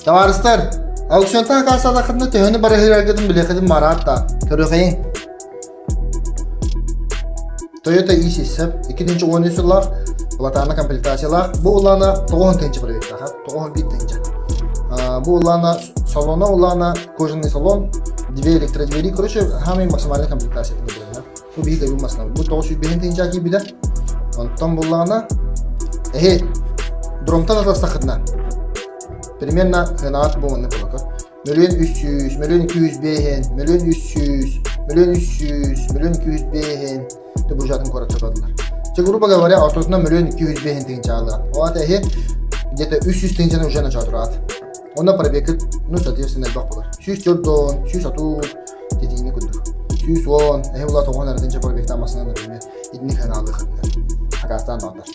Товарищlar, аукционтан кассалакында төһөнү бары хирагыдын билекидин маратта. Көрөкейин. Toyota i-Sisip 2013 yıllar Platana komplektasyyalar bu ulana 9-nji proyekt aha 9-1-nji. Bu ulana salona ulana кожаный салон, две электродвери, короче, хамы максимальный комплектация билген. Bu bir de bilmasın. Bu 901-nji аки биде. Онтон bu ulana дромтан атастакына. Примерно гранат болманы болот. Миллион 300, миллион 200 бейен, миллион 300, миллион 300, миллион 200 бейен. Это бюджетом коротко подlar. Грубо говоря, ортосына миллион 200 бейен тыгын чаалар. Вот где-то 300 тыгын уже начал турат. Онда пробег, ну, соответственно, бак болар. 104, 130 детини күндүк. 110, булар тогон арасында пробег тамасынан, например, идни каналды хатны. Агастан алдар.